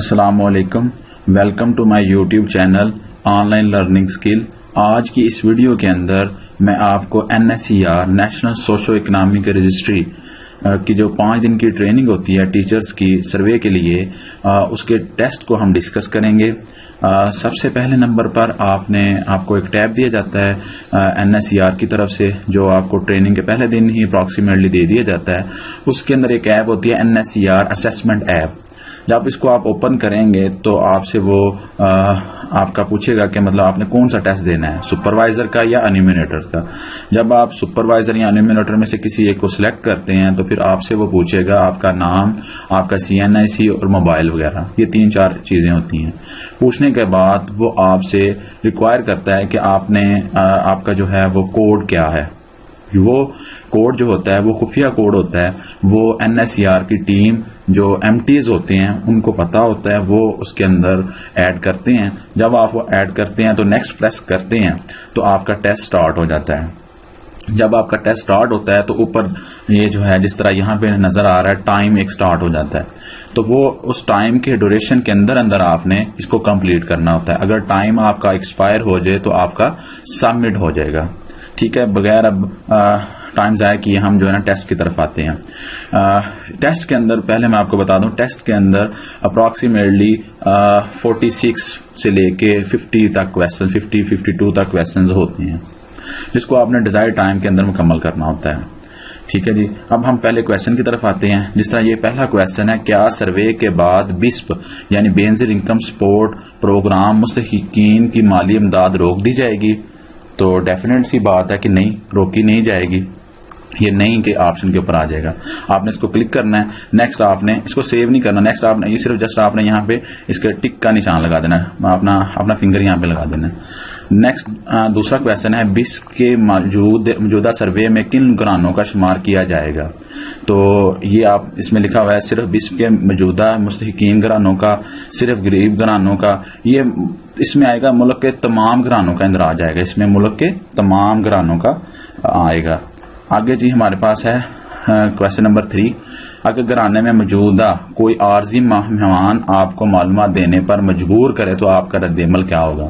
السلام علیکم، welcome to my YouTube channel online learning skill. آج کی اس ویڈیو کے اندر میں آپ کو NSER national socio economic registry کی جو 5 دن کی ٹریننگ ہوتی ہے ٹیچرز کی سروے کے لیے، اس کے ٹیسٹ کو ہم ڈسکس کریں گے۔ سب سے پہلے نمبر پر آپ کو ایک ٹیب دیا جاتا ہے NSER کی طرف سے، جو آپ کو ٹریننگ کے پہلے دن ہی اپروکسیمیٹلی دے دیا جاتا ہے۔ اس کے اندر ایک ایپ ہوتی ہے NSER اسیسمنٹ ایپ۔ جب اس کو آپ اوپن کریں گے تو آپ سے وہ آپ کا پوچھے گا کہ مطلب آپ نے کون سا ٹیسٹ دینا ہے، سپروائزر کا یا انیمیٹر کا۔ جب آپ سپروائزر یا انیمیٹر میں سے کسی ایک کو سلیکٹ کرتے ہیں تو پھر آپ سے وہ پوچھے گا آپ کا نام، آپ کا CNIC اور موبائل وغیرہ، یہ 3-4 چیزیں ہوتی ہیں۔ پوچھنے کے بعد وہ آپ سے ریکوائر کرتا ہے کہ آپ کا جو ہے وہ کوڈ کیا ہے۔ وہ کوڈ جو ہوتا ہے وہ خفیہ کوڈ ہوتا ہے، وہ NSER کی ٹیم جو MTs ہوتے ہیں ان کو پتا ہوتا ہے، وہ اس کے اندر ایڈ کرتے ہیں۔ جب آپ وہ ایڈ کرتے ہیں تو نیکسٹ پریس کرتے ہیں تو آپ کا ٹیسٹ سٹارٹ ہو جاتا ہے۔ جب آپ کا ٹیسٹ سٹارٹ ہوتا ہے تو اوپر یہ جو ہے جس طرح یہاں پہ نظر آ رہا ہے ٹائم ایک سٹارٹ ہو جاتا ہے، تو وہ اس ٹائم کے ڈیوریشن کے اندر آپ نے اس کو کمپلیٹ کرنا ہوتا ہے۔ اگر ٹائم آپ کا ایکسپائر ہو جائے تو آپ کا سبمٹ ہو جائے گا، ٹھیک ہے۔ بغیر اب ٹائم ضائع کیے ہم جو ہے نا ٹیسٹ کی طرف آتے ہیں۔ ٹیسٹ کے اندر پہلے میں آپ کو بتا دوں، ٹیسٹ کے اندر اپروکسیمیٹلی 46 سے لے کے 50 تک کویسچن، 52 تک کویسچنز ہوتے ہیں، جس کو آپ نے ڈیزائر ٹائم کے اندر مکمل کرنا ہوتا ہے، ٹھیک ہے جی۔ اب ہم پہلے کویسچن کی طرف آتے ہیں۔ جس طرح یہ پہلا کویسچن ہے، کیا سروے کے بعد BISP یعنی بینظیر انکم سپورٹ پروگرام مستحقین کی مالی امداد روک دی جائے گی؟ تو ڈیفینیٹ سی بات ہے کہ نہیں، روکی نہیں جائے گی۔ یہ نہیں کے آپشن کے اوپر آ جائے گا، آپ نے اس کو کلک کرنا ہے۔ نیکسٹ آپ نے اس کو سیو نہیں کرنا، نیکسٹ آپ نے یہ صرف جسٹ آپ نے یہاں پہ اس کے ٹک کا نشان لگا دینا ہے، اپنا فنگر یہاں پہ لگا دینا ہے۔ نیکسٹ دوسرا کویسچن ہے، BISP کے موجودہ سروے میں کن گھرانوں کا شمار کیا جائے گا؟ تو یہ آپ اس میں لکھا ہوا ہے صرف BISP کے موجودہ مستحقین گھرانوں کا، صرف غریب گھرانوں کا، یہ اس میں آئے گا ملک کے تمام گھرانوں کا اندراج جائے گا، اس میں ملک کے تمام گھرانوں کا آئے گا۔ آگے جی ہمارے پاس ہے کویسچن نمبر 3، اگر گھرانے میں موجودہ کوئی عارضی مہمان آپ کو معلومات دینے پر مجبور کرے تو آپ کا رد عمل کیا ہوگا؟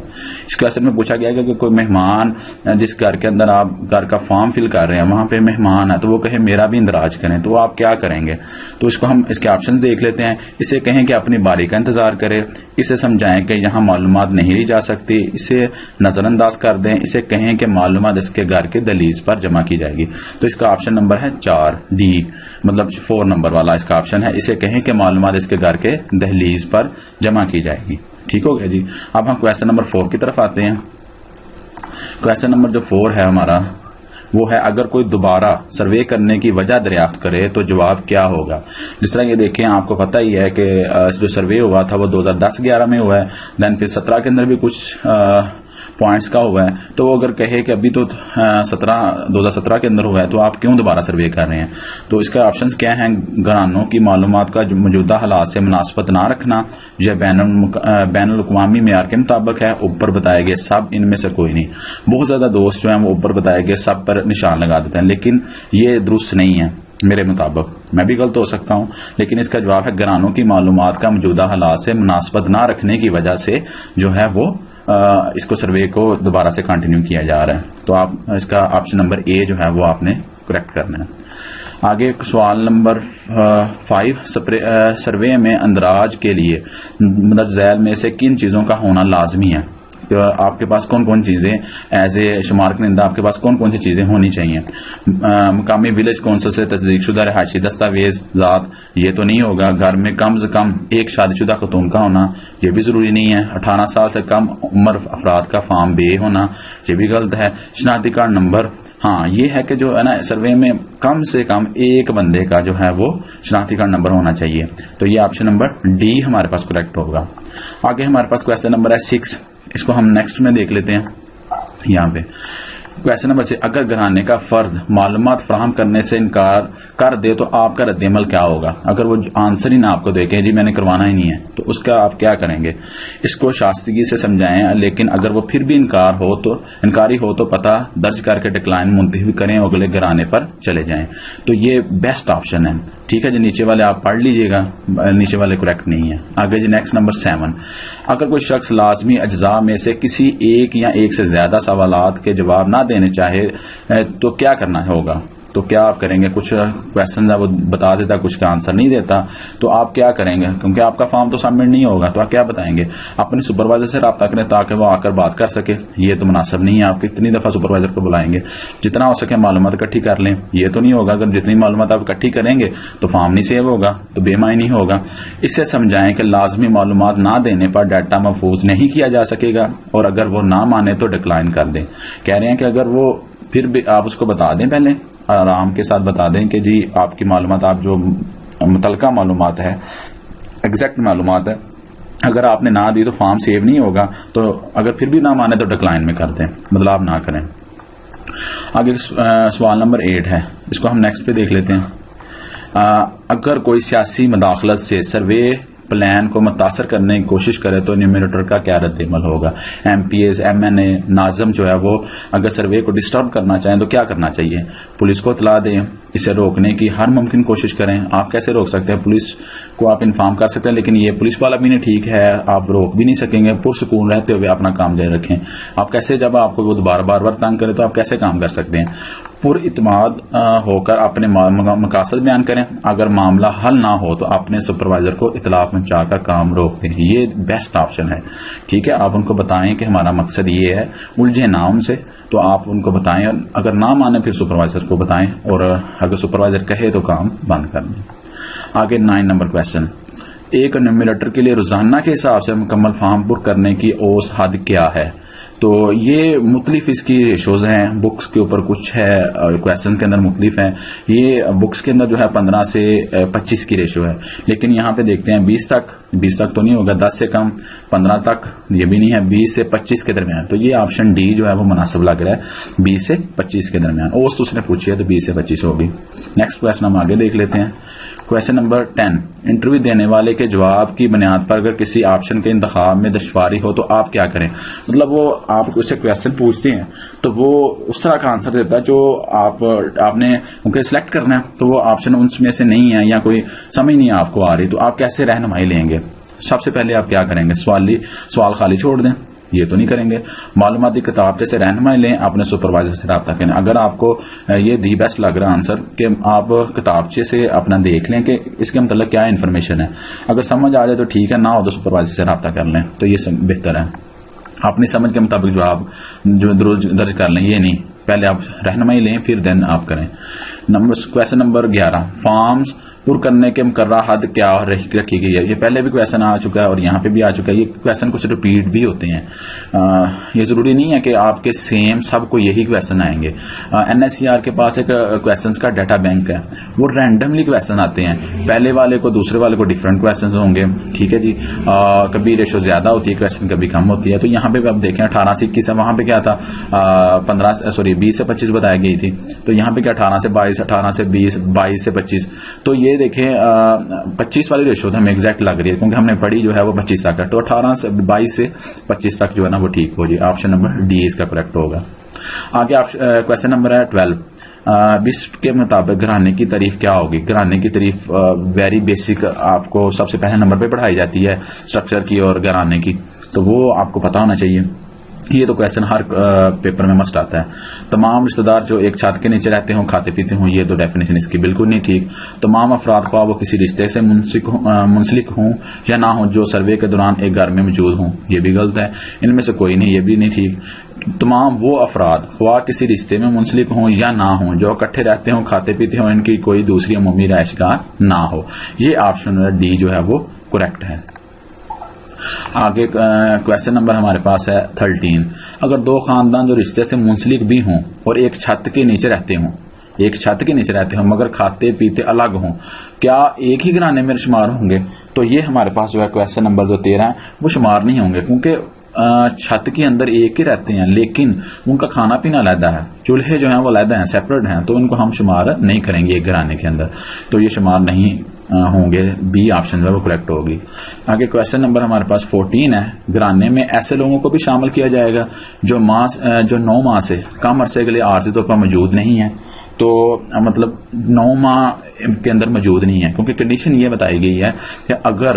اس کویسچن میں پوچھا گیا کہ کوئی مہمان جس گھر کے اندر آپ گھر کا فارم فل کر رہے ہیں، وہاں پہ مہمان ہے تو وہ کہے میرا بھی اندراج کریں، تو آپ کیا کریں گے؟ تو اس کو ہم اس کے آپشن دیکھ لیتے ہیں۔ اسے کہیں کہ اپنی باری کا انتظار کرے، اسے سمجھائیں کہ یہاں معلومات نہیں لی جا سکتی، اسے نظر انداز کر دیں، اسے کہیں کہ معلومات اس کے گھر کے دہلیز پر جمع کی جائے گی۔ تو اس کا آپشن نمبر ہے 4D، مطلب 4 نمبر والا اس کا آپشن ہے، اسے کہیں کہ معلومات اس کے گھر کے دہلیز پر جمع کی جائے گی، ٹھیک ہو گیا جی۔ اب ہم کویسچن نمبر 4 کی طرف آتے ہیں۔ کویسچن نمبر جو 4 ہے ہمارا وہ ہے، اگر کوئی دوبارہ سروے کرنے کی وجہ دریافت کرے تو جواب کیا ہوگا؟ جس طرح یہ دیکھیں، آپ کو پتہ ہی ہے کہ جو سروے ہوا تھا وہ 2010-11 میں ہوا ہے، دین پھر 17 کے اندر بھی کچھ پوائنٹس کا ہوا ہے، تو وہ اگر کہے کہ ابھی تو 2017 کے اندر ہوا ہے تو آپ کیوں دوبارہ سروے کر رہے ہیں؟ تو اس کا آپشنز کیا ہیں؟ گھرانوں کی معلومات کا موجودہ حالات سے مناسبت نہ رکھنا، یہ بین الاقوامی معیار کے مطابق ہے، اوپر بتائے گئے سب ان میں سے کوئی نہیں۔ بہت زیادہ دوست جو ہیں وہ اوپر بتائے گئے سب پر نشان لگا دیتے ہیں، لیکن یہ درست نہیں ہے میرے مطابق، میں بھی غلط ہو سکتا ہوں، لیکن اس کا جواب ہے گھرانوں کی معلومات کا موجودہ حالات سے مناسبت نہ رکھنے کی وجہ سے جو ہے وہ اس کو سروے کو دوبارہ سے کنٹینیو کیا جا رہا ہے۔ تو آپ اس کا آپشن نمبر A جو ہے وہ آپ نے کریکٹ کرنا ہے۔ آگے سوال نمبر 5، سروے میں اندراج کے لیے مندرجہ ذیل میں سے کن چیزوں کا ہونا لازمی ہے؟ آپ کے پاس کون کون چیزیں ایز اے شمار کنندہ آپ کے پاس کون کون سی چیزیں ہونی چاہیے؟ مقامی ولیج کونسل سے تصدیق شدہ رہائشی دستاویز ذات، یہ تو نہیں ہوگا۔ گھر میں کم از کم ایک شادی شدہ خاتون کا ہونا، یہ بھی ضروری نہیں ہے۔ 18 سال سے کم عمر افراد کا فارم B ہونا، یہ بھی غلط ہے۔ شناختی کارڈ نمبر، ہاں یہ ہے کہ جو ہے نا سروے میں کم سے کم ایک بندے کا جو ہے وہ شناختی کارڈ نمبر ہونا چاہیے، تو یہ آپشن نمبر D ہمارے پاس کریکٹ ہوگا۔ آگے ہمارے پاس کویسچن نمبر ہے 6، اس کو ہم نیکسٹ میں دیکھ لیتے ہیں۔ یہاں پہ کویسچن نمبر 6، اگر گھرانے کا فرد معلومات فراہم کرنے سے انکار کر دے تو آپ کا رد عمل کیا ہوگا؟ اگر وہ آنسر ہی نہ آپ کو دے کہ جی میں نے کروانا ہی نہیں ہے تو اس کا آپ کیا کریں گے؟ اس کو شائستگی سے سمجھائیں، لیکن اگر وہ پھر بھی انکاری ہو تو پتہ درج کر کے ڈکلائن منتخب کریں، اگلے گھرانے پر چلے جائیں۔ تو یہ بیسٹ آپشن ہے، ٹھیک ہے جی، نیچے والے آپ پڑھ لیجئے گا، نیچے والے کریکٹ نہیں ہے. آگے جی نیکسٹ نمبر 7. اگر کوئی شخص لازمی اجزاء میں سے کسی ایک یا ایک سے زیادہ سوالات کے جواب نہ دینے چاہے تو کیا کرنا ہوگا؟ تو کیا آپ کریں گے؟ کچھ کویشچن وہ بتا دیتا، کچھ کا آنسر نہیں دیتا، تو آپ کیا کریں گے؟ کیونکہ آپ کا فارم تو سبمٹ نہیں ہوگا، تو آپ کیا بتائیں گے؟ اپنے سپروائزر سے رابطہ کریں تاکہ وہ آ کر بات کر سکے. یہ تو مناسب نہیں ہے. آپ کتنی دفعہ سپروائزر کو بلائیں گے؟ جتنا ہو سکے معلومات اکٹھی کر لیں. یہ تو نہیں ہوگا، اگر جتنی معلومات آپ اکٹھی کریں گے تو فارم نہیں سیو ہوگا، تو بے معنی ہوگا. اس سے سمجھائیں کہ لازمی معلومات نہ دینے پر ڈیٹا محفوظ نہیں کیا جا سکے گا، اور اگر وہ نہ مانے تو ڈکلائن کر دیں. کہہ رہے ہیں کہ اگر وہ پھر بھی آپ اس کو بتا دیں، پہلے آرام کے ساتھ بتا دیں کہ جی آپ کی معلومات، آپ جو متعلقہ معلومات ہے، ایگزیکٹ معلومات ہے، اگر آپ نے نہ دی تو فارم سیو نہیں ہوگا، تو اگر پھر بھی نہ مانے تو ڈکلائن میں کر دیں، مطلب آپ نہ کریں. آگے سوال نمبر 8 ہے، اس کو ہم نیکسٹ پہ دیکھ لیتے ہیں. اگر کوئی سیاسی مداخلت سے سروے پلان کو متاثر کرنے کی کوشش کرے تو نیومریٹر کا کیا رد عمل ہوگا؟ MPs, M N A, ناظم جو ہے وہ اگر سروے کو ڈسٹرب کرنا چاہیں تو کیا کرنا چاہیے؟ پولیس کو اطلاع دیں، اسے روکنے کی ہر ممکن کوشش کریں. آپ کیسے روک سکتے ہیں؟ پولیس کو آپ انفارم کر سکتے ہیں، لیکن یہ پولیس والا بھی نہیں ٹھیک ہے، آپ روک بھی نہیں سکیں گے. پرسکون رہتے ہوئے اپنا کام جاری رکھیں. آپ کیسے، جب آپ کو وہ بار بار تنگ کرے تو آپ کیسے کام کر سکتے ہیں؟ پر اعتماد ہو کر اپنے مقاصد بیان کریں. اگر معاملہ حل نہ ہو تو اپنے سپروائزر کو اطلاع پہنچا کر کام روک دیں. یہ بیسٹ آپشن ہے. ٹھیک ہے، آپ ان کو بتائیں کہ ہمارا مقصد یہ ہے، الجھے نہ ان سے، تو آپ ان کو بتائیں. اگر نہ مانے پھر سپروائزر کو بتائیں، اور اگر سپروائزر کہے تو کام بند کر دیں. آگے 9 نمبر کویشچن. ایک انیومریٹر کے لیے روزانہ کے حساب سے مکمل فارم پر کرنے کی اوسط حد کیا ہے؟ تو یہ مختلف اس کی ریشوز ہیں. بکس کے اوپر کچھ ہے، کویشچن کے اندر مختلف ہیں. یہ بکس کے اندر جو ہے 15 سے 25 کی ریشو ہے، لیکن یہاں پہ دیکھتے ہیں 20 تک تو نہیں ہوگا، 10 سے کم، 15 تک یہ بھی نہیں ہے، 20 سے 25 کے درمیان. تو یہ آپشن ڈی جو ہے وہ مناسب لگ رہا ہے، 20 سے 25 کے درمیان. اوسط اس نے پوچھی ہے تو 20 سے 25 ہوگی. نیکسٹ کویشچن ہم آگے دیکھ لیتے ہیں. Question number 10. انٹرویو دینے والے کے جواب کی بنیاد پر اگر کسی آپشن کے انتخاب میں دشواری ہو تو آپ کیا کریں؟ مطلب وہ آپ اسے کویشچن پوچھتے ہیں تو وہ اس طرح کا آنسر دیتا ہے جو آپ نے کیونکہ سلیکٹ کرنا ہے، تو وہ آپشن ان میں سے نہیں ہے یا کوئی سمجھ نہیں آپ کو آ رہی، تو آپ کیسے رہنمائی لیں گے؟ سب سے پہلے آپ کیا کریں گے؟ سوال خالی چھوڑ دیں، یہ تو نہیں کریں گے. معلوماتی کتاب سے رہنمائی لیں، اپنے سپروائزر سے رابطہ کریں. اگر آپ کو یہ دی بیسٹ لگ رہا آنسر کہ آپ کتابچے سے اپنا دیکھ لیں کہ اس کے متعلق کیا انفارمیشن ہے، اگر سمجھ آ جائے تو ٹھیک ہے، نہ ہو تو سپروائزر سے رابطہ کر لیں، تو یہ بہتر ہے. اپنی سمجھ کے مطابق جو آپ درج کر لیں، یہ نہیں، پہلے آپ رہنمائی لیں پھر دین آپ کریں. Question number 11. فارمز پر کرنے کے مقررہ حد کیا رکھی گئی ہے؟ یہ پہلے بھی کویشچن آ چکا ہے اور یہاں پہ بھی آ چکا ہے. یہ کویشچن کچھ ریپیٹ بھی ہوتے ہیں. یہ ضروری نہیں ہے کہ آپ کے سیم سب کو یہی کویشچن آئیں گے. NSER کے پاس ایک کویشچنز کا ڈیٹا بینک ہے، وہ رینڈملی کویشچن آتے ہیں، پہلے والے کو دوسرے والے کو ڈفرینٹ کویشچنز ہوں گے. ٹھیک ہے جی، کبھی ریشو زیادہ ہوتی ہے کویشچن، کبھی کم ہوتی ہے. تو یہاں پہ بھی آپ دیکھیں 18 سے 21 ہے، وہاں پہ کیا تھا 20 سے 25 بتائی گئی تھی. تو یہاں پہ کیا 18 سے 22، 18 سے 20، 22 سے 25. تو یہ دیکھیں 25 والی ریشو ہمیں ایگزیکٹ لگ رہی ہے کیونکہ ہم نے پڑھی جو ہے وہ 25 تک ہے. تو 22 سے 25 تک جو ہے نا وہ ٹھیک ہو جائے. آپشن نمبر ڈی اس کا کریکٹ ہوگا. آگے کویشچن نمبر ہے 12. 20 کے مطابق گھرانے کی تعریف کیا ہوگی؟ گھرانے کی تعریف ویری بیسک آپ کو سب سے پہلے نمبر پہ پڑھائی جاتی ہے، اسٹرکچر کی اور گھرانے کی، تو وہ آپ کو پتا ہونا چاہیے. یہ تو کویشچن ہر پیپر میں مسٹ آتا ہے. تمام رشتہ دار جو ایک چھت کے نیچے رہتے ہوں، کھاتے پیتے ہوں، یہ تو ڈیفینیشن اس کی بالکل نہیں ٹھیک. تمام افراد خواہ وہ کسی رشتے سے منسلک ہوں یا نہ ہوں جو سروے کے دوران ایک گھر میں موجود ہوں، یہ بھی غلط ہے. ان میں سے کوئی نہیں، یہ بھی نہیں ٹھیک. تمام وہ افراد خواہ کسی رشتے میں منسلک ہوں یا نہ ہوں جو اکٹھے رہتے ہوں، کھاتے پیتے ہوں، ان کی کوئی دوسری عمومی رہائش گاہ نہ ہو. یہ آپشن ڈی جو ہے وہ کریکٹ ہے. آگے کویشچن نمبر ہمارے پاس ہے 13. اگر دو خاندان جو رشتے سے منسلک بھی ہوں اور ایک چھت کے نیچے رہتے ہوں مگر کھاتے پیتے الگ ہوں، کیا ایک ہی گھرانے میں شمار ہوں گے؟ تو یہ ہمارے پاس جو ہے کویشچن نمبر جو 13 ہے وہ شمار نہیں ہوں گے، کیونکہ چھت کے اندر ایک ہی رہتے ہیں لیکن ان کا کھانا پینا علیحدہ ہے، چولہے جو ہیں وہ علیحدہ ہیں، سیپریٹ ہیں، تو ان کو ہم شمار نہیں کریں گے ایک گھرانے کے اندر. تو یہ شمار نہیں ہوں گے. بی آپشن جو ہے وہ کریکٹ ہوگی. آگے کویشچن نمبر ہمارے پاس 14 ہے. گھرانے میں ایسے لوگوں کو بھی شامل کیا جائے گا جو 9 ماہ سے کم عرصے کے لیے عارضی طور پر موجود نہیں ہے. تو مطلب 9 ماہ کے اندر موجود نہیں ہے، کیونکہ کنڈیشن یہ بتائی گئی ہے کہ اگر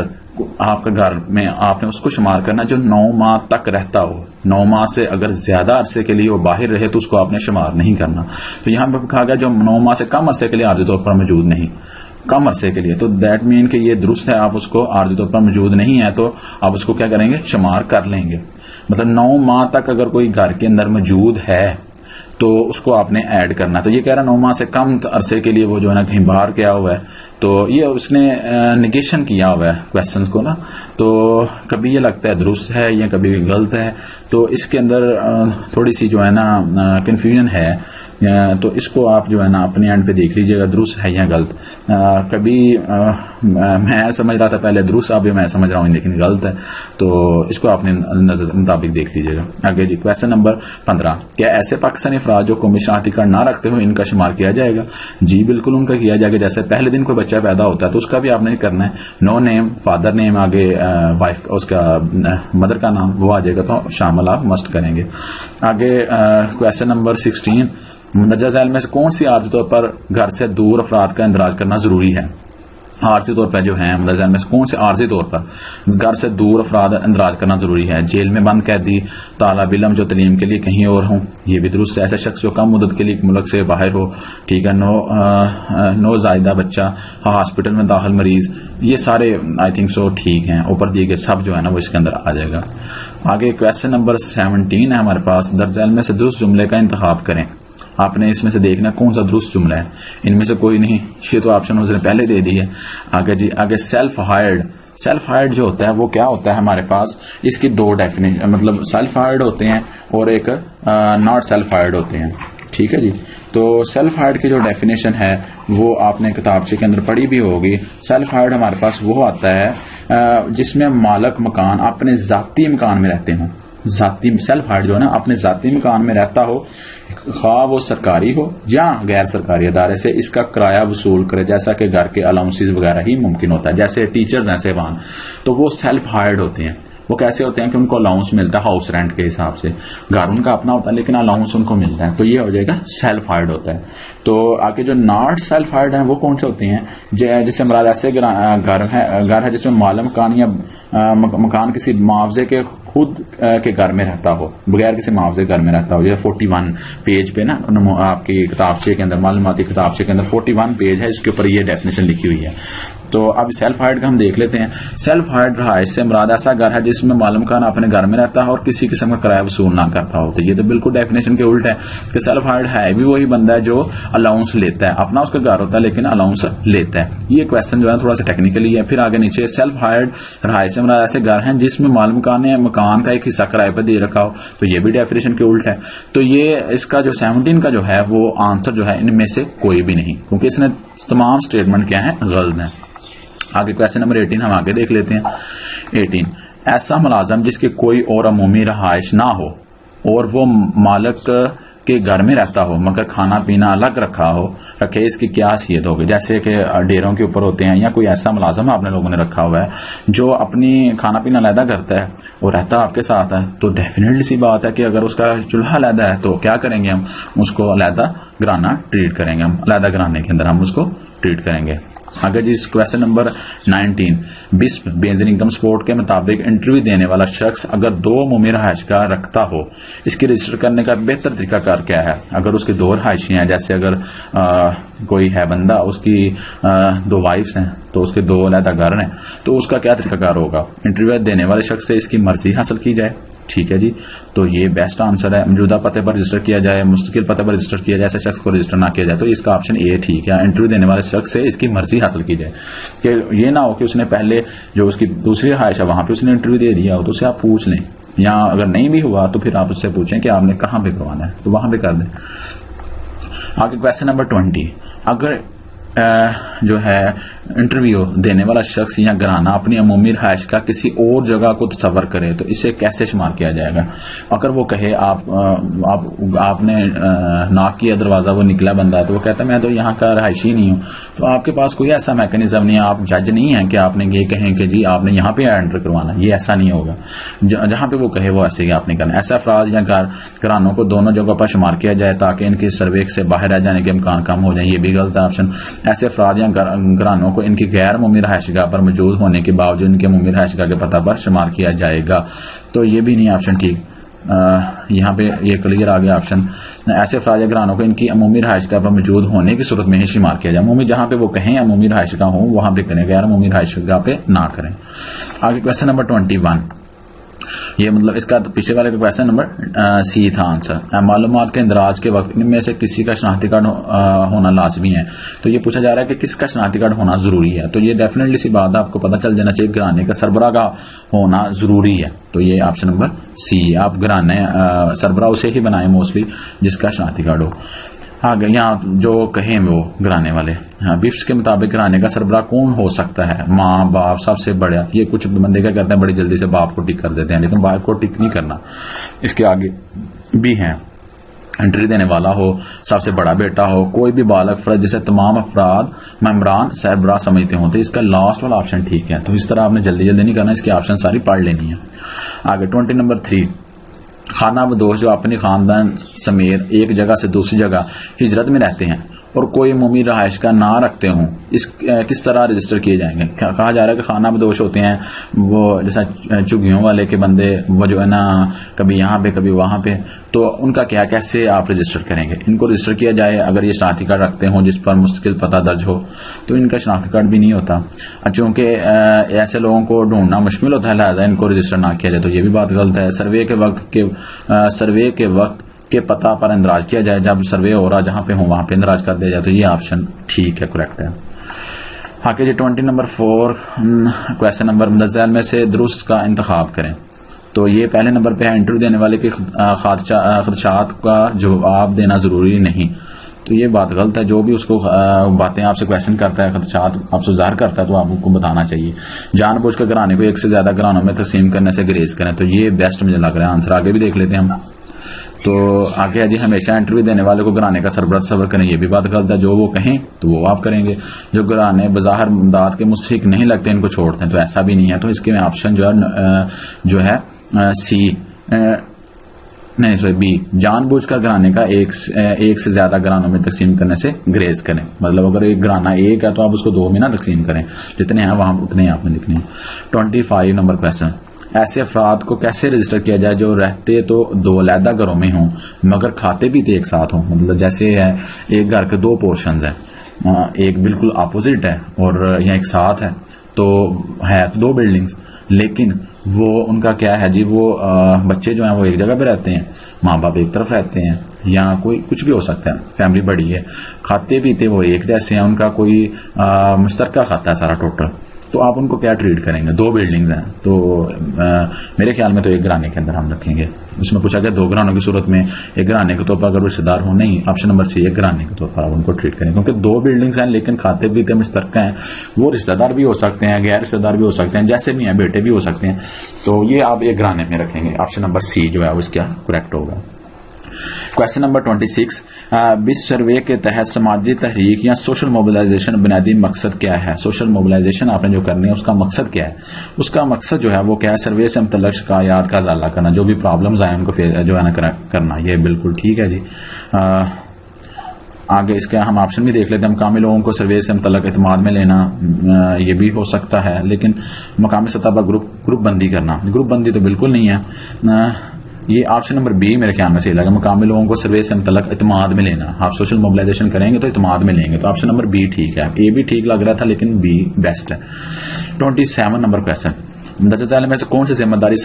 آپ کے گھر میں آپ نے اس کو شمار کرنا جو 9 ماہ تک رہتا ہو، 9 ماہ سے اگر زیادہ عرصے کے لیے وہ باہر رہے تو اس کو آپ نے شمار نہیں کرنا. تو یہاں پہ کہا گیا جو 9 ماہ سے کم عرصے کے لیے عارضی طور پر موجود نہیں، کم عرصے کے لیے، تو دیٹ مین کہ یہ درست ہے، آپ اس کو عارضی طور پر موجود نہیں ہے تو آپ اس کو کیا کریں گے، شمار کر لیں گے. مطلب 9 ماہ تک اگر کوئی گھر کے اندر موجود ہے تو اس کو آپ نے ایڈ کرنا. تو یہ کہہ رہا 9 ماہ سے کم عرصے کے لیے وہ جو ہے نا کہیں باہر گیا ہوا ہے، تو یہ اس نے نگیشن کیا ہوا ہے کوشچنز کو نا. تو کبھی یہ لگتا ہے درست ہے یا کبھی غلط ہے، تو اس کے اندر تھوڑی سی جو ہے نا کنفیوژن ہے. تو اس کو آپ جو ہے نا اپنے اینڈ پہ دیکھ لیجئے گا درست ہے یا غلط. کبھی میں سمجھ رہا تھا پہلے درست، ابھی میں سمجھ رہا ہوں لیکن غلط ہے، تو اس کو آپ نے نظر مطابق دیکھ لیجئے گا. آگے جی کویشچن نمبر 15، کیا ایسے پاکستانی افراد جو قومی شناختی کارڈ نہ رکھتے ہو ان کا شمار کیا جائے گا؟ جی بالکل ان کا کیا جائے گا. جیسے پہلے دن کوئی بچہ پیدا ہوتا ہے تو اس کا بھی آپ نے کرنا ہے، نو نیم، فادر نیم، آگے وائف اس کا مدر کا نام وہ آ جائے گا تو شامل آپ مسٹ کریں گے. آگے کویشچن نمبر 16، مندرجہ ذیل میں سے کون سی عارضی طور پر گھر سے دور افراد کا اندراج کرنا ضروری ہے؟ عارضی طور پر جو ہیں مندرجہ ذیل میں سے کون سے عارضی طور پر گھر سے دور افراد اندراج کرنا ضروری ہے؟ جیل میں بند قیدی، طالب علم جو تعلیم کے لیے کہیں اور ہوں، یہ بھی درست ہے. ایسا شخص جو کم مدت کے لیے ملک سے باہر ہو، ٹھیک ہے. نو زائدہ بچہ، ہاسپٹل میں داخل مریض، یہ سارے آئی تھنک سو ٹھیک ہیں. اوپر دیے گئے سب جو ہے نا وہ اس کے اندر آ جائے گا. آگے کویشچن نمبر 17 ہے ہمارے پاس، درج ذیل میں سے درست جملے کا انتخاب کریں. آپ نے اس میں سے دیکھنا کون سا درست جملہ ہے، ان میں سے کوئی نہیں، یہ تو آپشن اس نے پہلے دے دی ہے. آگے جی آگے سیلف ہائرڈ جو ہوتا ہے وہ کیا ہوتا ہے ہمارے پاس، اس کی 2 ڈیفینیشن، مطلب سیلف ہائرڈ ہوتے ہیں اور ایک ناٹ سیلف ہائرڈ ہوتے ہیں. ٹھیک ہے جی. تو سیلف ہائرڈ کی جو ڈیفینیشن ہے وہ آپ نے کتابچے کے اندر پڑھی بھی ہوگی. سیلف ہائرڈ ہمارے پاس وہ آتا ہے جس میں مالک مکان اپنے ذاتی مکان میں رہتے ہوں. ذاتی سیلف ہائرڈ جو ہے نا اپنے ذاتی مکان میں رہتا ہو، خواہ وہ سرکاری ہو یا غیر سرکاری ادارے سے اس کا کرایہ وصول کرے، جیسا کہ گھر کے الاؤنسز وغیرہ ہی ممکن ہوتا ہے. جیسے ٹیچرز ہیں سیوان، تو وہ سیلف ہائرڈ ہوتے ہیں. وہ کیسے ہوتے ہیں کہ ان کو الاؤنس ملتا ہے ہاؤس رینٹ کے حساب سے، گھر ان کا اپنا ہوتا ہے لیکن الاؤنس ان کو ملتا ہے، تو یہ ہو جائے گا سیلف ہائرڈ ہوتا ہے. تو آگے جو ناٹ سیلف ہائرڈ ہیں وہ کون سے ہوتے ہیں؟ جیسے مراد ایسے گھر ہے جس میں مالک مکان یا مکان کسی معاوضے کے خود کے گھر میں رہتا ہو، بغیر کسی معاوضے گھر میں رہتا ہو. جیسے 41 پیج پہ نا آپ کی کتابچے کے اندر، معلوماتی کتابچے کے اندر 41 پیج ہے، اس کے اوپر یہ ڈیفینیشن لکھی ہوئی ہے. تو اب سیلف ہائرڈ کا ہم دیکھ لیتے ہیں. سیلف ہائرڈ رہائش سے مراد ایسا گھر ہے جس میں مالک مکان اپنے گھر میں رہتا ہے اور کسی قسم کا کرایہ وصول نہ کرتا ہو. تو یہ تو بالکل ڈیفینیشن کے الٹ ہے کہ سیلف ہائرڈ ہے بھی وہی بندہ ہے جو الاؤنس لیتا ہے، اپنا اس کا گھر ہوتا ہے لیکن الاؤنس لیتا ہے. یہ کویشچن جو ہے تھوڑا سا ٹیکنیکلی ہے. پھر آگے نیچے سیلف ہائرڈ رہائش سے مراد ایسے گھر ہیں جس میں مالک مکان نے مکان کا ایک حصہ کرایہ پہ دے رکھا ہو. تو یہ بھی ڈیفینیشن کے الٹ ہے. تو یہ اس کا جو 17 کا جو ہے وہ آنسر جو ہے ان میں سے کوئی بھی نہیں، کیونکہ اس نے تمام اسٹیٹمنٹ کیا ہیں غلط ہیں. آگے کویشچن نمبر 18 ہم آگے دیکھ لیتے ہیں. 18، ایسا ملازم جس کی کوئی اور عمومی رہائش نہ ہو اور وہ مالک کے گھر میں رہتا ہو مگر کھانا پینا الگ رکھے، اس کی کیا حیثیت ہوگی؟ جیسے کہ ڈیروں کے اوپر ہوتے ہیں یا کوئی ایسا ملازم آپ نے لوگوں نے رکھا ہوا ہے جو اپنی کھانا پینا علیحدہ کرتا ہے اور رہتا آپ کے ساتھ ہے، تو ڈیفینیٹلی سی بات ہے کہ اگر اس کا چولہا علیحدہ ہے تو کیا کریں گے، ہم اس کو علیحدہ گرانا ٹریٹ کریں گے، ہم علیحدہ گرانے کے اندر ہم اس کو ٹریٹ کریں گے. اگر جی question number 19، بسپ Benazir income support کے مطابق انٹرویو دینے والا شخص اگر 2 عمومی رہائش گاہ رکھتا ہو، اس کی رجسٹر کرنے کا بہتر طریقہ کار کیا ہے؟ اگر اس کی 2 رہائشی ہیں، جیسے اگر کوئی ہے بندہ اس کی 2 وائفس ہیں تو اس کے 2 علیحدہ گھر ہیں، تو اس کا کیا طریقہ کار ہوگا؟ انٹرویو دینے والے شخص سے اس کی مرضی حاصل کی جائے. ٹھیک ہے جی. تو یہ بیسٹ آنسر ہے. موجودہ پتے پر رجسٹر کیا جائے، مستقل پتے پر رجسٹر کیا جائے، ایسے شخص کو رجسٹر نہ کیا جائے. تو اس کا آپشن اے ٹھیک ہے. انٹرویو دینے والے شخص سے اس کی مرضی حاصل کی جائے، کہ یہ نہ ہو کہ اس نے پہلے جو اس کی دوسری رہائش ہے وہاں پہ اس نے انٹرویو دے دیا ہو، تو اسے آپ پوچھ لیں، یا اگر نہیں بھی ہوا تو پھر آپ اس سے پوچھیں کہ آپ نے کہاں پہ کروانا ہے تو وہاں پہ کر دیں. آگے کویشچن نمبر 20، اگر جو ہے انٹرویو دینے والا شخص یا گھرانہ اپنی عمومی رہائش کا کسی اور جگہ کو تصور کرے تو اسے کیسے شمار کیا جائے گا؟ اگر وہ کہے آپ نے ناک کیا دروازہ، وہ نکلا بندہ ہے تو وہ کہتا ہے میں تو یہاں کا رہائشی نہیں ہوں، تو آپ کے پاس کوئی ایسا میکینزم نہیں ہے، آپ جج نہیں ہیں کہ آپ نے یہ کہیں کہ جی آپ نے یہاں پہ انٹر کروانا، یہ ایسا نہیں ہوگا، جہاں پہ وہ کہے وہ ایسے ہی آپ نے کرنا۔ ایسے افراد یا گھرانوں کو دونوں جگہ پر شمار کیا جائے تاکہ ان کی سروے سے باہر رہ جانے کے امکان کم ہو جائیں، یہ بھی غلط ہے آپشن۔ ایسے افراد یا گھرانوں کو ان کی غیر عمومی رہائش گاہ پر موجود ہونے کے باوجود ان کے عمومی رہائش گاہ کے پتہ پر شمار کیا جائے گا، تو یہ بھی نہیں آپشن ٹھیک۔ یہاں پہ یہ کلیئر آ گیا آپشن۔ ایسے افراد یا گھرانوں کو ان کی عمومی رہائش گاہ پر موجود ہونے کی صورت میں ہی شمار کیا جائے، عمومی جہاں پہ وہ کہیں عمومی رہائش گاہ ہوں وہاں پہ کریں، غیر عمومی رہائش گاہ پہ نہ کریں۔ آگے کویسچن نمبر 21، یہ مطلب اس کا پیچھے والے کا کویسچن نمبر سی تھا آنسر۔ معلومات کے اندراج کے وقت ان میں سے کسی کا شناختی کارڈ ہونا لازمی ہے، تو یہ پوچھا جا رہا ہے کہ کس کا شناختی کارڈ ہونا ضروری ہے، تو یہ ڈیفینیٹلی سی بات ہے، آپ کو پتہ چل جانا چاہیے گھرانے کا سربراہ کا ہونا ضروری ہے، تو یہ آپشن نمبر سی ہے۔ آپ گھرانے سربراہ اسے ہی بنائیں موسٹلی جس کا شناختی کارڈ ہو۔ آگے یہاں جو کہیں وہ گھرانے والے بپس کے مطابق گھرانے کا سربراہ کون ہو سکتا ہے؟ ماں، باپ، سب سے بڑا۔ یہ کچھ بندے کیا کہتے ہیں بڑی جلدی سے باپ کو ٹک کر دیتے ہیں، لیکن باپ کو ٹک نہیں کرنا، اس کے آگے بھی ہیں، انٹری دینے والا ہو، سب سے بڑا بیٹا ہو، کوئی بھی بالغ فرد جسے تمام افراد ممبران سربراہ سمجھتے ہوں، تو اس کا لاسٹ والا آپشن ٹھیک ہے۔ تو اس طرح آپ نے جلدی جلدی نہیں کرنا، اس کی آپشن ساری پڑھ لینی ہے۔ آگے 20 نمبر 3، خانہ بدوش جو اپنی خاندان سمیت ایک جگہ سے دوسری جگہ ہجرت میں رہتے ہیں اور کوئی عمومی رہائش کا نہ رکھتے ہوں، کس طرح رجسٹر کیے جائیں گے؟ کہا جا رہا ہے کہ خانہ بدوش ہوتے ہیں وہ جیسا چگیوں والے کے بندے، وہ جو ہے نا کبھی یہاں پہ کبھی وہاں پہ، تو ان کا کیا کیسے آپ رجسٹر کریں گے؟ ان کو رجسٹر کیا جائے اگر یہ شناختی کارڈ رکھتے ہوں جس پر مستقل پتہ درج ہو، تو ان کا شناختی کارڈ بھی نہیں ہوتا، چونکہ ایسے لوگوں کو ڈھونڈنا مشکل ہوتا ہے، لہٰذا ان کو رجسٹر نہ کیا جائے، تو یہ بھی بات غلط ہے۔ سروے کے وقت کے پتہ پر اندراج کیا جائے، جب سروے ہو رہا جہاں پہ ہوں وہاں پہ اندراج کر دیا جائے، تو یہ آپشن ٹھیک ہے، کریکٹ ہے۔ آگے جی 20 نمبر 4 کویسچن نمبر مندرجہ میں سے درست کا انتخاب کریں، تو یہ پہلے نمبر پہ ہے انٹرویو دینے والے کے خدشات کا جواب دینا ضروری نہیں، تو یہ بات غلط ہے۔ جو بھی اس کو باتیں آپ سے کویشچن کرتا ہے، خدشات آپ سے ظاہر کرتا ہے، تو آپ کو بتانا چاہیے۔ جان بوجھ کر گھرانے کو ایک سے زیادہ گھرانوں میں تقسیم کرنے سے گریز کریں، تو یہ بیسٹ مجھے لگ رہا ہے آنسر۔ آگے بھی دیکھ لیتے ہیں ہم، تو آگے ہے جی ہمیشہ انٹرویو دینے والے کو گھرانے کا سربراہ تصور کریں، یہ بھی بات غلط ہے۔ جو وہ کہیں تو وہ آپ کریں گے۔ جو گھرانے بظاہر امداد کے مستحق نہیں لگتے ان کو چھوڑتے ہیں، تو ایسا بھی نہیں ہے، تو اس کے آپشن جو ہے سی نہیں سوری بی، جان بوجھ کر گھرانے کا ایک سے زیادہ گھرانوں میں تقسیم کرنے سے گریز کریں، مطلب اگر ایک گھرانہ ایک ہے تو آپ اس کو دو میں نہ تقسیم کریں، جتنے ہیں وہاں اتنے آپ نے لکھنے ہیں۔ 25 نمبر کویسچن، ایسے افراد کو کیسے رجسٹر کیا جائے جو رہتے تو دو علیحدہ گھروں میں ہوں مگر کھاتے بھی ایک ساتھ ہوں؟ مطلب جیسے ہے ایک گھر کے دو پورشنز ہیں، ایک بالکل اپوزٹ ہے اور یا ایک ساتھ ہے، تو ہے دو بلڈنگز، لیکن وہ ان کا کیا ہے جی، وہ بچے جو ہیں وہ ایک جگہ پہ رہتے ہیں، ماں باپ ایک طرف رہتے ہیں، یا کوئی کچھ بھی ہو سکتا ہے، فیملی بڑی ہے، کھاتے پیتے وہ ایک جیسے ہیں، ان کا کوئی مشترکہ کھاتا ہے سارا ٹوٹل، تو آپ ان کو کیا ٹریٹ کریں گے؟ دو بلڈنگز ہیں، تو میرے خیال میں تو ایک گھرانے کے اندر ہم رکھیں گے۔ اس میں پوچھا گیا دو گھرانوں کی صورت میں ایک گھرانے کے طور پر اگر رشتے دار ہوں، نہیں، آپشن نمبر سی، ایک گھرانے کے طور پر آپ ان کو ٹریٹ کریں، کیونکہ دو بلڈنگز ہیں لیکن کھاتے پیتے مشترکہ ہیں، وہ رشتے دار بھی ہو سکتے ہیں، غیر رشتے دار بھی ہو سکتے ہیں، جیسے بھی ہیں، بیٹے بھی ہو سکتے ہیں، تو یہ آپ ایک گھرانے میں رکھیں گے۔ آپشن نمبر سی جو ہے اس کا کریکٹ ہوگا۔ کویسچن نمبر 26، بس سروے کے تحت سماجی تحریک یا سوشل موبلائزیشن بنیادی مقصد کیا ہے؟ سوشل موبلائزیشن آپ نے جو کرنی ہے اس کا مقصد کیا ہے؟ اس کا مقصد جو ہے وہ کیا ہے؟ سروے سے متعلق شکایات کا ازالہ کرنا، جو بھی پرابلمز آئیں ان کو جو ہے نا کرنا، یہ بالکل ٹھیک ہے جی۔ آگے اس کا ہم آپشن بھی دیکھ لیتے ہیں، مقامی لوگوں کو سروے سے متعلق اعتماد میں لینا، یہ بھی ہو سکتا ہے، لیکن مقامی سطح پر گروپ بندی کرنا، گروپ بندی تو بالکل نہیں ہے۔ یہ آپشن نمبر بی میرے خیال میں صحیح لگا، مقامی لوگوں کو سروے سے متعلق اعتماد میں لینا، آپ سوشل موبلائزیشن کریں گے تو اعتماد میں لیں گے، تو آپشن نمبر بی ٹھیک ہے۔ اے بھی ٹھیک لگ رہا تھا لیکن بی بیسٹ ہے۔ 27 نمبر کویسچن، مندرجہ ذیل میں سے کون سی ذمہ داری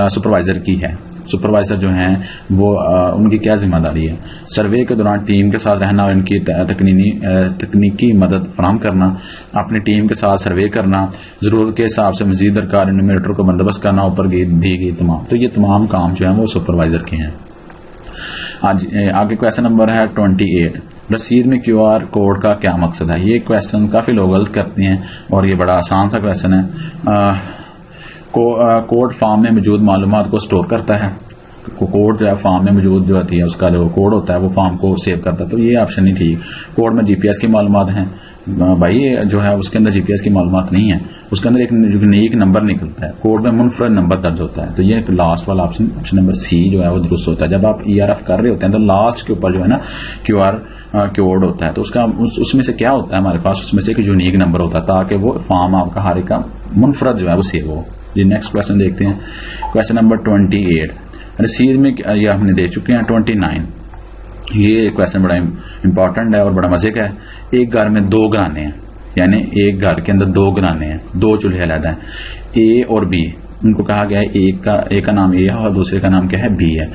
سپروائزر کی ہے؟ سپروائزر جو ہیں وہ ان کی کیا ذمہ داری ہے؟ سروے کے دوران ٹیم کے ساتھ رہنا اور ان کی تکنیکی مدد فراہم کرنا، اپنی ٹیم کے ساتھ سروے کرنا، ضرورت کے حساب سے مزید درکار انومیٹر کو بندوبست کرنا، اوپر دی گئی تمام، تو یہ تمام کام جو ہیں وہ سپروائزر کے ہیں۔ آگے کویسچن نمبر ہے 28، رسید میں کیو آر کوڈ کا کیا مقصد ہے؟ یہ کویشچن کافی لوگ غلط کرتے ہیں اور یہ بڑا آسان سا کویشچن ہے. کوڈ فارم میں موجود معلومات کو سٹور کرتا ہے. کوڈ جو ہے فارم میں موجود جو ہوتی ہے اس کا جو کوڈ ہوتا ہے وہ فارم کو سیو کرتا ہے. تو یہ آپشن نہیں ٹھیک. کوڈ میں جی پی ایس کی معلومات ہیں بھائی، جو ہے اس کے اندر جی پی ایس کی معلومات نہیں ہے، اس کے اندر ایک یونیک نمبر نکلتا ہے. کوڈ میں منفرد نمبر درج ہوتا ہے. تو یہ لاسٹ والا آپشن نمبر سی جو ہے وہ درست ہوتا ہے. جب آپ ای آر ایف کر رہے ہوتے ہیں تو لاسٹ کے اوپر جو ہے نا کیو آر کوڈ ہوتا ہے، تو اس میں سے کیا ہوتا ہے ہمارے پاس، اس میں سے ایک یونیک نمبر ہوتا ہے تاکہ وہ فارم آپ کا ہر ایک کا منفرد جو ہے وہ سیو ہو. جی نیکسٹ کوشچن دیکھتے ہیں. Question number 28. رسید میں یہ ہم نے دے چکے ہیں 29. یہ کوشچن بڑا امپورٹنٹ ہے اور بڑا مزے کا ہے. ایک گھر میں 2 گھرانے ہیں، یعنی ایک گھر کے اندر 2 گھرانے ہیں، 2 چولہے علیحدہ ہیں، اے اور بی. ان کو کہا گیا ہے ایک کا نام اے ہے اور دوسرے کا نام کیا ہے، بی ہے.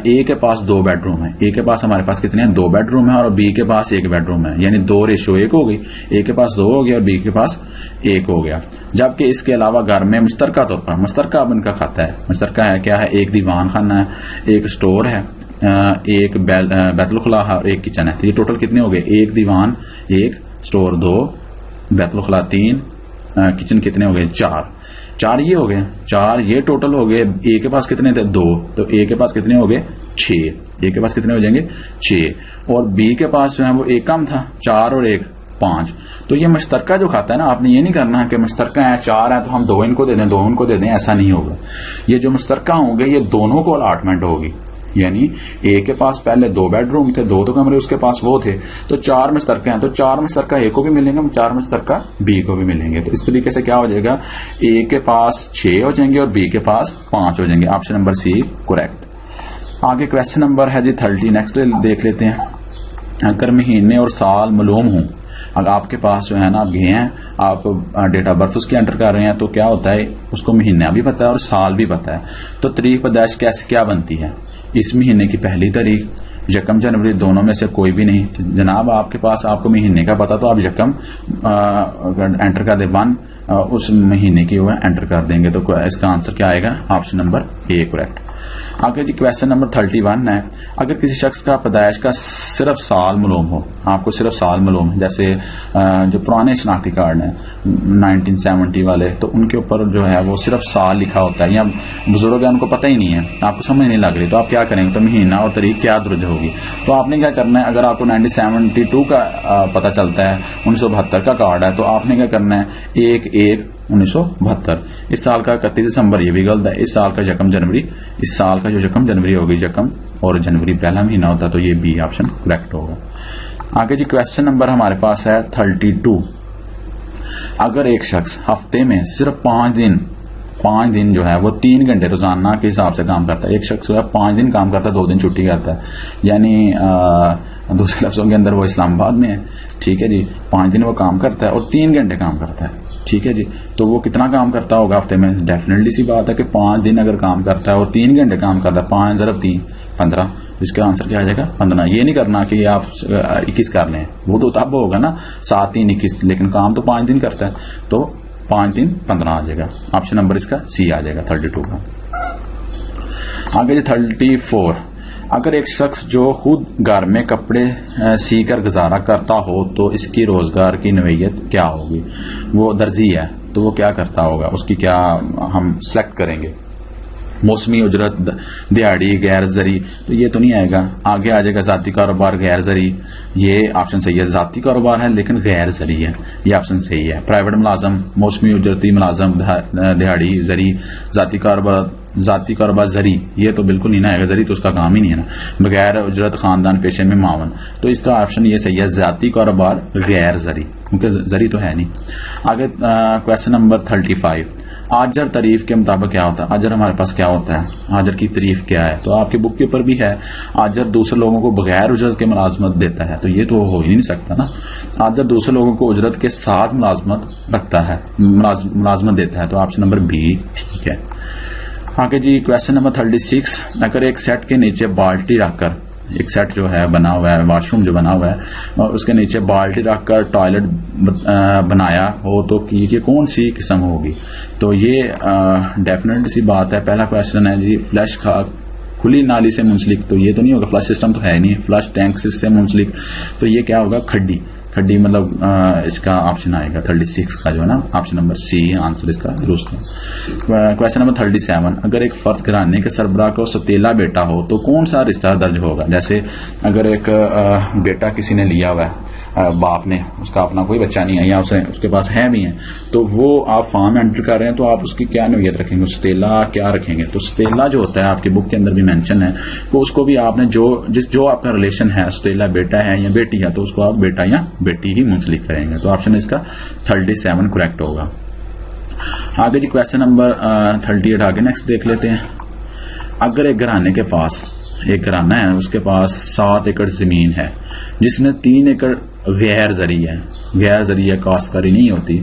اے کے پاس 2 بیڈ روم ہے. اے کے پاس ہمارے پاس کتنے ہیں، 2 بیڈ روم ہے، اور بی کے پاس 1 بیڈ روم ہے، یعنی 2:1 ہو گئی. اے کے پاس 2 ہو گیا اور بی کے پاس 1 ہو گیا. جبکہ اس کے علاوہ گھر میں مشترکہ طور پر، مشترکہ اب ان کا کھاتا ہے، مشترکہ ہے کیا ہے، ایک دیوان خانہ ہے، ایک اسٹور ہے، ایک بیت الخلاء ہے اور ایک کچن ہے. تو یہ ٹوٹل کتنے ہو گئے، 1 دیوان، 1 اسٹور، 2 بیت الخلاء، 3 کچن، کتنے ہو گئے، 4 یہ ہو گئے، 4 یہ ٹوٹل ہو گئے. اے کے پاس کتنے تھے، 2، تو اے کے پاس کتنے ہو گئے، 6. اے کے پاس کتنے ہو جائیں گے، 6. اور بی کے پاس جو ہے وہ ایک کم تھا، 4 اور 1 5. تو یہ مشترکہ جو کھاتا ہے نا، آپ نے یہ نہیں کرنا کہ مشترکہ ہے 4 ہے تو ہم 2 ان کو دے دیں، 2 ان کو دے دیں، ایسا نہیں ہوگا. یہ جو مشترکہ ہوں گے یہ دونوں کو الاٹمنٹ ہوگی. یعنی اے کے پاس پہلے 2 بیڈ روم تھے، 2 تو کمرے اس کے پاس وہ تھے، تو 4 مشترکہ ہیں، تو 4 مشترکہ اے کو بھی ملیں گے، 4 مشترکہ بی کو بھی ملیں گے. تو اس طریقے سے کیا ہو جائے گا، اے کے پاس 6 ہو جائیں گے اور بی کے پاس 5 ہو جائیں گے. آپشن نمبر سی کریکٹ. آگے کوشچن نمبر ہے جی 30. نیکسٹ دیکھ لیتے ہیں. اگر مہینے اور سال معلوم ہوں، اگر آپ کے پاس جو ہے نا آپ گئے ہیں، آپ ڈیٹ آف برتھ اس کے انٹر کر رہے ہیں، تو کیا ہوتا ہے، اس کو مہینہ بھی پتا ہے اور سال بھی پتا ہے. تو تاریخ پیدائش کیسے کیا بنتی ہے، اس مہینے کی پہلی تاریخ، 1 جنوری، دونوں میں سے کوئی بھی نہیں. جناب آپ کے پاس آپ کو مہینے کا پتا، تو آپ 1 انٹر کر دیں، 1 اس مہینے کی وہ انٹر کر دیں گے. تو اس کا آنسر کیا آئے گا، آپشن نمبر اے کریکٹ. آگے جی کوشچن نمبر 31 ہے. اگر کسی شخص کا پیدائش کا صرف سال معلوم ہو، آپ کو صرف سال معلوم ہے، جیسے جو پرانے شناختی کارڈ ہیں 1970 والے، تو ان کے اوپر جو ہے وہ صرف سال لکھا ہوتا ہے، یا بزرگ ہیں ان کو پتہ ہی نہیں ہے، آپ کو سمجھ نہیں لگ رہی، تو آپ کیا کریں گے، تو مہینہ اور تاریخ کیا درج ہوگی. تو آپ نے کیا کرنا ہے، اگر آپ کو 1972 کا پتہ چلتا ہے، 1972 کا کارڈ ہے، تو آپ نے کیا کرنا ہے، 1/1/1972. اس سال کا 31 دسمبر یہ بھی غلط ہے، اس سال کا 1 جنوری، اس سال کا جو 1 جنوری ہوگی، 1 اور جنوری پہلا مہینہ ہوتا ہے، تو یہ بی آپشن کریکٹ ہوگا. آگے جی کوشچن نمبر ہمارے پاس ہے 32. اگر ایک شخص ہفتے میں صرف 5 دن جو ہے وہ 3 گھنٹے روزانہ کے حساب سے کام کرتا ہے، ایک شخص جو ہے 5 دن کام کرتا ہے، 2 دن چھٹی کرتا ہے، یعنی دوسرے لفظوں کے اندر وہ اسلام آباد میں ہے، ٹھیک ہے جی، 5 دن وہ کام کرتا ہے اور 3 گھنٹے کام کرتا ہے، ٹھیک ہے جی. تو وہ کتنا کام کرتا ہوگا ہفتے میں، ڈیفینیٹلی سی بات ہے کہ 5 دن اگر کام کرتا ہے اور 3 گھنٹے کام کرتا ہے، 5 × 3 15. اس کا آنسر کیا آ جائے گا 15. یہ نہیں کرنا کہ آپ 21 کر لیں، وہ تو تب ہوگا نا 7 3 21، لیکن کام تو 5 دن کرتا ہے، تو 5 3 15 آ جائے گا. آپشن نمبر اس کا سی آ جائے گا 32 کا. آگے جی 34. اگر ایک شخص جو خود گھر میں کپڑے سی کر گزارا کرتا ہو تو اس کی روزگار کی نوعیت کیا ہوگی. وہ درزی ہے تو وہ کیا کرتا ہوگا، اس کی کیا ہم سلیکٹ کریں گے، موسمی اجرت، دیہڑی، غیر زرعی، تو یہ تو نہیں آئے گا. آگے آ جائے گا ذاتی کاروبار، غیر زرعی، یہ آپشن صحیح ہے. ذاتی کاروبار ہے لیکن غیر زرعی ہے، یہ آپشن صحیح ہے. پرائیویٹ ملازم، موسمی اجرتی ملازم، دیہڑی، زرعی، ذاتی کاروبار زرعی، یہ تو بالکل نہیں نہ آئے گا، زرعی تو اس کا کام ہی نہیں ہے نا. بغیر اجرت، خاندان پیشے میں معاون، تو اس کا آپشن یہ صحیح ہے، ذاتی کاروبار غیر زرعی، کیونکہ زرعی تو ہے نہیں. آگے کوشچن نمبر 35. آجر تعریف کے مطابق کیا ہوتا ہے، آجر ہمارے پاس کیا ہوتا ہے، آجر کی تعریف کیا ہے، تو آپ کی بک کے اوپر بھی ہے، آجر دوسرے لوگوں کو بغیر اجرت کے ملازمت دیتا ہے، تو یہ تو ہو ہی نہیں سکتا نا. آجر دوسرے لوگوں کو اجرت کے ساتھ ملازمت رکھتا ہے، ملازمت دیتا ہے، تو آپشن نمبر بی ٹھیک ہے. آگے جی کوشچن نمبر 36. اگر ایک سیٹ کے نیچے بالٹی رکھ کر، ایک سیٹ جو ہے بنا ہوا ہے، واش روم جو بنا ہوا ہے، اور اس کے نیچے بالٹی رکھ کر ٹوائلٹ بنایا ہو تو یہ کون سی قسم ہوگی. تو یہ ڈیفینیٹلی سی بات ہے. پہلا کوشچن ہے جی فلیش کھلی نالی سے منسلک تو یہ تو نہیں ہوگا, فلش سسٹم تو ہے نہیں, فلش ٹینک سے منسلک تو یہ کیا ہوگا, کھڈی. کھڈی مطلب اس کا آپشن آئے گا 36 کا جو ہے نا, آپشن نمبر سی آنسر اس کا درست ہے. کوشچن نمبر 37, اگر ایک فرد گھرانے کے سربراہ کو ستیلا بیٹا ہو تو کون سا رشتہ درج ہوگا؟ جیسے اگر ایک بیٹا کسی نے لیا ہوا ہے, باپ نے, اس کا اپنا کوئی بچہ نہیں ہے یا اس کے پاس ہے بھی ہیں, تو وہ آپ فارم میں انٹر کر رہے ہیں تو آپ اس کی کیا نوعیت رکھیں گے, ستیلا کیا رکھیں گے؟ تو ستیلا جو ہوتا ہے آپ کی بک کے اندر بھی مینشن ہے, تو اس کو بھی آپ نے جو آپ کا ریلیشن ہے, ستیلا بیٹا ہے یا بیٹی ہے, تو اس کو آپ بیٹا یا بیٹی ہی منسلک کریں گے. تو آپشن اس کا 37 کریکٹ ہوگا. آگے جی کوشچن نمبر 38 آگے نیکسٹ دیکھ لیتے ہیں. اگر ایک گھرانے کے پاس, ایک گھرانہ ہے, اس کے پاس 7 ایکڑ زمین ہے جس میں 3 ایکڑ غیر زرعی ہے, غیر زرعی کاشتکاری نہیں ہوتی,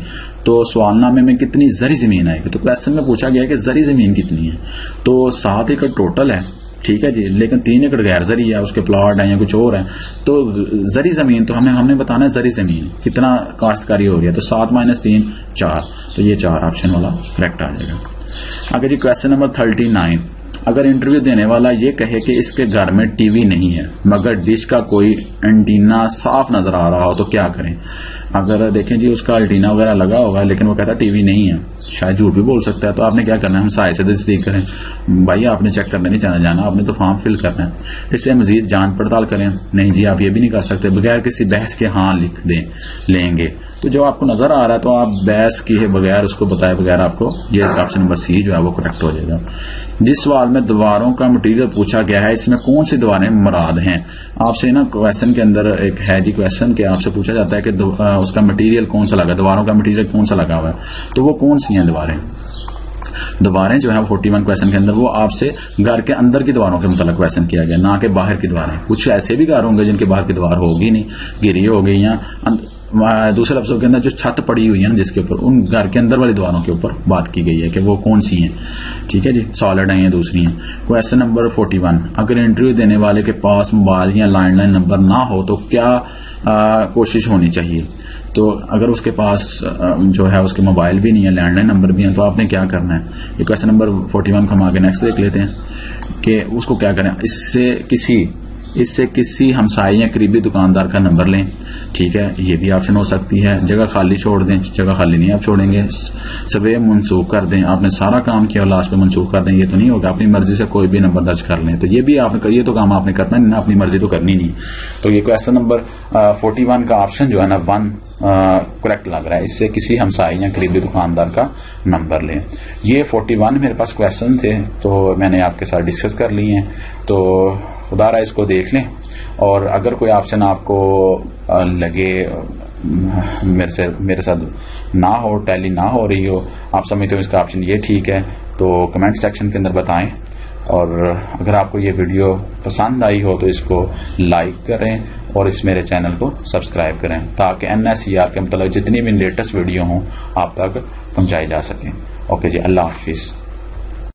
تو سوال نامے میں کتنی زرعی زمین آئے گی؟ تو کوشچن میں پوچھا گیا کہ زرعی زمین کتنی ہے, تو 7 ایکڑ ٹوٹل ہے, ٹھیک ہے جی, لیکن 3 ایکڑ غیر زرعی ہے, اس کے پلاٹ ہیں یا کچھ اور ہے, تو زرعی زمین تو ہم نے بتانا ہے زرعی زمین کتنا کاشتکاری ہو رہی ہے, تو 7 - 3 4, تو یہ 4 آپشن والا کریکٹ آ جائے گا. آگے جی کوشچن نمبر 39, اگر انٹرویو دینے والا یہ کہے کہ اس کے گھر میں ٹی وی نہیں ہے مگر ڈش کا کوئی اینٹینا صاف نظر آ رہا ہو تو کیا کریں؟ اگر دیکھیں جی اس کا اینٹینا وغیرہ لگا ہوگا لیکن وہ کہتا ہے ٹی وی نہیں ہے, شاید جھوٹ بھی بول سکتا ہے, تو آپ نے کیا کرنا ہے, ہم سائے سے تصدیق کریں. بھائی آپ نے چیک کرنے نہیں جانا, آپ نے تو فارم فل کرنا ہے. اس سے مزید جانچ پڑتال کریں, نہیں جی آپ یہ بھی نہیں کر سکتے, بغیر کسی بحث کے ہاں لکھ لیں گے. تو جو آپ کو نظر آ رہا ہے تو آپ بحث کیے بغیر, اس کو بتائے بغیر آپ کو یہ آپشن نمبر سی جو ہے وہ کریکٹ ہو جائے گا. جس سوال میں دیواروں کا مٹیریل پوچھا گیا ہے اس میں کون سی دیواریں مراد ہیں؟ آپ سے نا کوشچن کے اندر ایک ہے جی کوشچن کہ آپ سے پوچھا جاتا ہے کہ اس کا مٹیریل کون سا لگا, دیواروں کا مٹیریل کون سا لگا ہوا ہے, تو وہ کون سی ہیں دیواریں جو ہے 41 کوشچن کے اندر وہ آپ سے گھر کے اندر کی دیواروں کے متعلق کوشچن کیا گیا, نہ کہ باہر کی دیواریں. کچھ ایسے بھی گھر ہوں گے جن کے باہر کی دیوار ہوگی نہیں, گری ہوگی, یا دوسرے لفظوں کے اندر جو چھت پڑی ہوئی ہے جس کے اوپر, ان گھر کے اندر والی دیواروں کے اوپر بات کی گئی ہے کہ وہ کون سی ہیں. ٹھیک ہے جی, سالڈ ہیں یا دوسری ہیں. کوشچن نمبر 41, اگر انٹرویو دینے والے کے پاس موبائل یا لینڈ لائن نمبر نہ ہو تو کیا کوشش ہونی چاہیے؟ تو اگر اس کے پاس جو ہے اس کے موبائل بھی نہیں ہے, لینڈ لائن نمبر بھی ہے, تو آپ نے کیا کرنا ہے؟ یہ کوشچن نمبر 41 کو ہم آگے نیکسٹ دیکھ لیتے ہیں کہ اس کو کیا کریں. اس سے کسی ہمسائے یا قریبی دکاندار کا نمبر لیں, ٹھیک ہے, یہ بھی آپشن ہو سکتی ہے. جگہ خالی چھوڑ دیں, جگہ خالی نہیں آپ چھوڑیں گے. سوے منسوخ کر دیں, آپ نے سارا کام کیا اور لاسٹ میں منسوخ کر دیں, یہ تو نہیں ہوگا. اپنی مرضی سے کوئی بھی نمبر درج کر لیں, تو یہ بھی آپ نے, یہ تو کام آپ نے کرنا نہیں, اپنی مرضی تو کرنی نہیں. تو یہ کوشچن نمبر 41 کا آپشن جو ہے نا 1 کریکٹ لگ رہا ہے. اس سے کسی ہمسائے یا قریبی دکاندار کا نمبر لیں. یہ 41 میرے پاس کوشچن تھے تو میں نے آپ کے ساتھ ڈسکس کر لی ہیں, تو خدا رہا اس کو دیکھ لیں, اور اگر کوئی آپشن آپ کو لگے میرے ساتھ نہ ہو, ٹیلی نہ ہو رہی ہو, آپ سمجھتے ہو اس کا آپشن یہ ٹھیک ہے, تو کمنٹ سیکشن کے اندر بتائیں. اور اگر آپ کو یہ ویڈیو پسند آئی ہو تو اس کو لائک کریں اور اس میرے چینل کو سبسکرائب کریں تاکہ NSER کے متعلق جتنی بھی لیٹسٹ ویڈیو ہوں آپ تک پہنچائی جا سکیں. اوکے جی, اللہ حافظ.